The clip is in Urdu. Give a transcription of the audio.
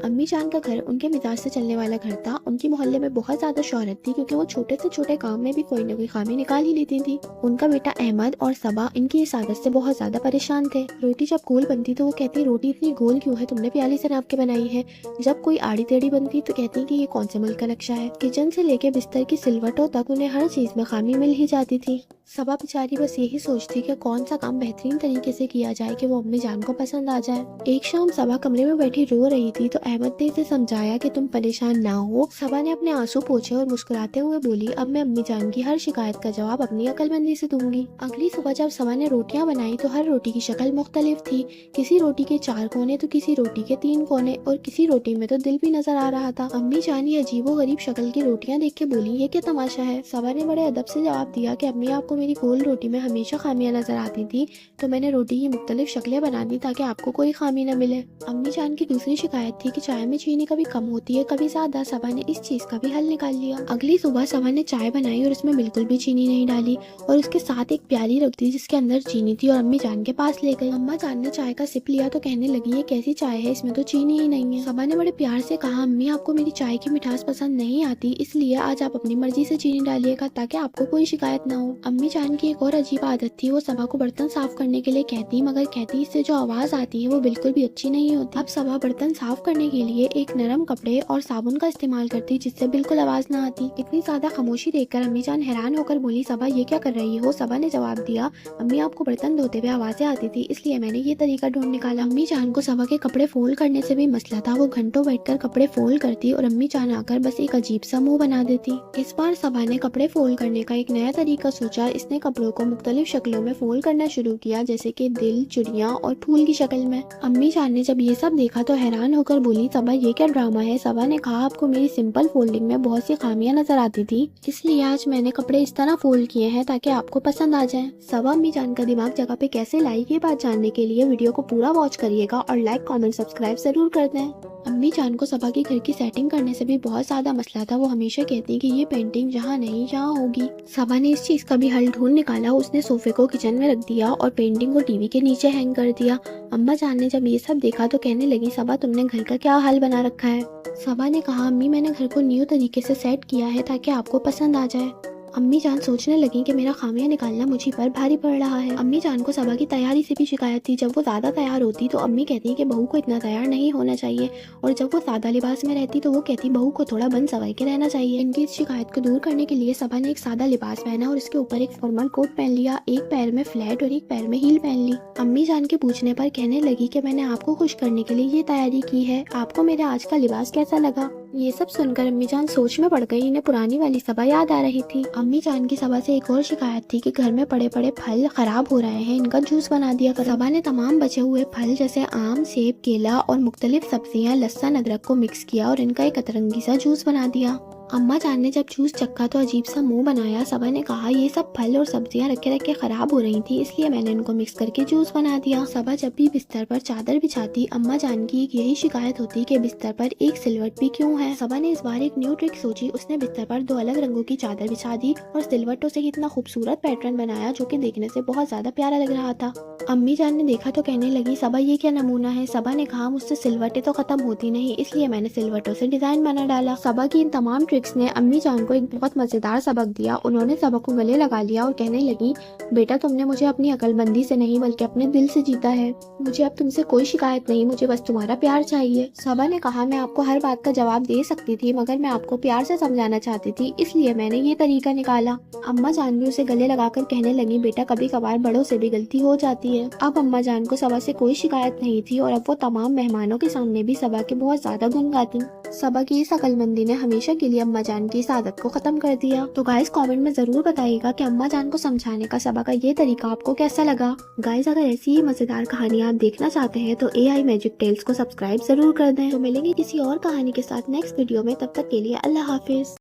امی جان کا گھر ان کے مزاج سے چلنے والا گھر تھا۔ ان کی محلے میں بہت زیادہ شہرت تھی کیونکہ وہ چھوٹے سے چھوٹے کام میں بھی کوئی نہ کوئی خامی نکال ہی لیتی تھی۔ ان کا بیٹا احمد اور صبا ان کی اس عادت سے بہت زیادہ پریشان تھے۔ روٹی جب گول بنتی تو وہ کہتی روٹی اتنی گول کیوں ہے، تم نے پیالی سے ناپ کے بنائی ہے۔ جب کوئی آڑی ٹیڑھی بنتی تو کہتی کہ یہ کون سے ملک کا نقشہ ہے۔ کچن سے لے کے بستر کی سلوٹوں تک انہیں ہر چیز میں خامی مل ہی جاتی تھی۔ صبا بیچاری بس یہی سوچتی کہ کون سا کام بہترین طریقے سے کیا جائے کہ وہ امی جان کو پسند آ جائے۔ ایک شام صبا کمرے میں بیٹھی رو رہی تھی تو احمد نے اسے سمجھایا کہ تم پریشان نہ ہو۔ صبا نے اپنے آنسو پوچھے اور مسکراتے ہوئے بولی اب میں امی جان کی ہر شکایت کا جواب اپنی عقل مندی سے دوں گی۔ اگلی صبح جب صبا نے روٹیاں بنائی تو ہر روٹی کی شکل مختلف تھی، کسی روٹی کے 4 کونے تو کسی روٹی کے 3 کونے اور کسی روٹی میں تو دل بھی نظر آ رہا تھا۔ امی جان یہ عجیب و غریب شکل کی روٹیاں دیکھ کے بولی یہ کیا تماشا ہے۔ صبا نے بڑے ادب سے جواب دیا کہ امی آپ کو میری گول روٹی میں ہمیشہ خامیاں نظر آتی تھی تو میں نے روٹی کی مختلف شکلیں بنا دی تاکہ آپ کو کوئی خامی نہ ملے۔ امی جان کی دوسری شکایت تھی کہ چائے میں چینی کبھی کم ہوتی ہے کبھی زیادہ۔ صبا نے اس چیز کا بھی حل نکال لیا۔ اگلی صبح صبا نے چائے بنائی اور اس میں بالکل بھی چینی نہیں ڈالی اور اس کے ساتھ ایک پیالی رکھ دی جس کے اندر چینی تھی اور امی جان کے پاس لے گئی۔ اما جان نے چائے کا سپ لیا تو کہنے لگی یہ کیسی چائے ہے، اس میں تو چینی ہی نہیں ہے۔ صبا نے بڑے پیار سے کہا امی آپ کو میری چائے کی مٹھاس پسند نہیں آتی اس لیے آج آپ اپنی مرضی سے چینی ڈالیے گا تاکہ آپ کو کوئی شکایت نہ ہو۔ امی جان کی ایک اور عجیب عادت تھی، وہ صبا کو برتن صاف کرنے کے لیے کہتی مگر کہتی اس سے جو آواز آتی ہے وہ بالکل بھی اچھی نہیں ہوتی۔ اب صبا برتن صاف کرنے کے لیے ایک نرم کپڑے اور صابن کا استعمال کرتی جس سے بالکل آواز نہ آتی۔ اتنی زیادہ خاموشی دیکھ کر امی جان حیران ہو کر بولی صبا یہ کیا کر رہی ہو۔ صبا نے جواب دیا امی آپ کو برتن دھوتے ہوئے آوازیں آتی تھی اس لیے میں نے یہ طریقہ ڈھونڈ نکالا۔ امی جان کو صبا کے کپڑے فولڈ کرنے سے بھی مسئلہ تھا، وہ گھنٹوں بیٹھ کر کپڑے فولڈ کرتی اور امی جان آ کر بس ایک عجیب سا منہ بنا دیتی۔ اس بار صبا نے کپڑے فولڈ کرنے کا ایک نیا طریقہ سوچا۔ اس نے کپڑوں کو مختلف شکلوں میں فولڈ کرنا شروع کیا جیسے کہ دل، چڑیاں اور پھول کی شکل میں۔ امی جان نے جب یہ سب دیکھا تو حیران ہو کر بولی صبا یہ کیا ڈرامہ ہے۔ صبا نے کہا آپ کو میری سمپل فولڈنگ میں بہت سی خامیاں نظر آتی تھی اس لیے آج میں نے کپڑے اس طرح فولڈ کیے ہیں تاکہ آپ کو پسند آ جائیں۔ صبا امی جان کا دماغ جگہ پہ کیسے لائی یہ بات جاننے کے لیے ویڈیو کو پورا واچ کریے گا اور لائک کامنٹ سبسکرائب ضرور کر دیں۔ امی جان کو صبا کے گھر کی سیٹنگ کرنے سے بھی بہت زیادہ مسئلہ تھا، وہ ہمیشہ کہتی کہ یہ پینٹنگ جہاں نہیں جہاں ہوگی۔ صبا نے اس چیز کا بھی حل ڈھونڈ نکالا، اس نے صوفے کو کچن میں رکھ دیا اور پینٹنگ کو ٹی وی کے نیچے ہینگ کر دیا۔ اما جان نے جب یہ سب دیکھا تو کہنے لگی صبا تم نے گھر کا کیا حال بنا رکھا ہے۔ صبا نے کہا امی میں نے گھر کو نیو طریقے سے سیٹ کیا ہے تاکہ آپ کو پسند آ جائے۔ امی جان سوچنے لگی کہ میرا خامیاں نکالنا مجھے پر بھاری پڑ رہا ہے۔ امی جان کو صبا کی تیاری سے بھی شکایت تھی، جب وہ زیادہ تیار ہوتی تو امی کہتی کہ بہو کو اتنا تیار نہیں ہونا چاہیے اور جب وہ سادہ لباس میں رہتی تو وہ کہتی بہو کو تھوڑا بن سنور کے رہنا چاہیے۔ ان کی اس شکایت کو دور کرنے کے لیے صبا نے ایک سادہ لباس پہنا اور اس کے اوپر ایک فارمل کوٹ پہن لیا، ایک پیر میں فلیٹ اور ایک پیر میں ہیل پہن لی۔ امی جان کے پوچھنے پر کہنے لگی کہ میں نے آپ کو خوش کرنے کے لیے یہ تیاری کی ہے، آپ کو میرا آج کا لباس کیسا لگا۔ یہ سب سن کر امی جان سوچ میں پڑ گئی، انہیں پرانی والی صبا یاد آ رہی تھی۔ امی جان کی صبا سے ایک اور شکایت تھی کہ گھر میں پڑے پڑے پھل خراب ہو رہے ہیں، ان کا جوس بنا دیا کرو۔ صبا نے تمام بچے ہوئے پھل جیسے آم، سیب، کیلا اور مختلف سبزیاں، لہسن، ادرک کو مکس کیا اور ان کا ایک اترنگی سا جوس بنا دیا۔ اما جان نے جب جوس چکھا تو عجیب سا منہ بنایا۔ صبا نے کہا یہ سب پھل اور سبزیاں رکھے رکھے خراب ہو رہی تھی اس لیے میں نے ان کو مکس کر کے جوس بنا دیا۔ صبا جب بھی بستر پر چادر بچھاتی اما جان کی ایک یہی شکایت ہوتی کہ بستر پر ایک سلوٹ بھی کیوں ہے۔ صبا نے اس بار ایک نیو ٹرک سوچی، اس نے بستر پر 2 الگ رنگوں کی چادر بچھا دی اور سلوٹوں سے اتنا خوبصورت پیٹرن بنایا جو کہ دیکھنے سے بہت زیادہ پیارا لگ رہا تھا۔ امی جان نے دیکھا تو کہنے لگی صبا یہ کیا نمونہ ہے۔ صبا نے کہا مجھ سے سلوٹیں تو ختم ہوتی نہیں اس لیے میں نے سلوٹوں سے ڈیزائن بنا ڈالا۔ صبا کی ان تمام ٹرکس نے امی جان کو ایک بہت مزیدار سبق دیا۔ انہوں نے صبا کو گلے لگا لیا اور کہنے لگی بیٹا تم نے مجھے اپنی عقل مندی سے نہیں بلکہ اپنے دل سے جیتا ہے، مجھے اب تم سے کوئی شکایت نہیں، مجھے بس تمہارا پیار چاہیے۔ صبا نے کہا میں آپ کو ہر بات کا جواب دے سکتی تھی مگر میں آپ کو پیار سے سمجھانا چاہتی تھی اس لیے میں نے یہ طریقہ نکالا۔ اما جان بھی اسے گلے لگا کر کہنے لگی بیٹا کبھی کبھار بڑوں سے بھی غلطی ہو جاتی ہے۔ اب اما جان کو صبا سے کوئی شکایت نہیں تھی اور اب وہ تمام مہمانوں کے سامنے بھی صبا کے بہت زیادہ گن گاتی۔ صبا کی اس عقل مندی نے ہمیشہ کے لیے اما جان کی اس عادت کو ختم کر دیا۔ تو گائز کامنٹ میں ضرور بتائیے گا کہ اما جان کو سمجھانے کا صبا کا یہ طریقہ آپ کو کیسا لگا۔ گائز اگر ایسی ہی مزیدار کہانیاں آپ دیکھنا چاہتے ہیں تو اے آئی میجک ٹیلز کو سبسکرائب ضرور کر دیں۔ تو ملیں گے کسی اور کہانی کے ساتھ نیکسٹ ویڈیو میں، تب تک کے لیے اللہ حافظ۔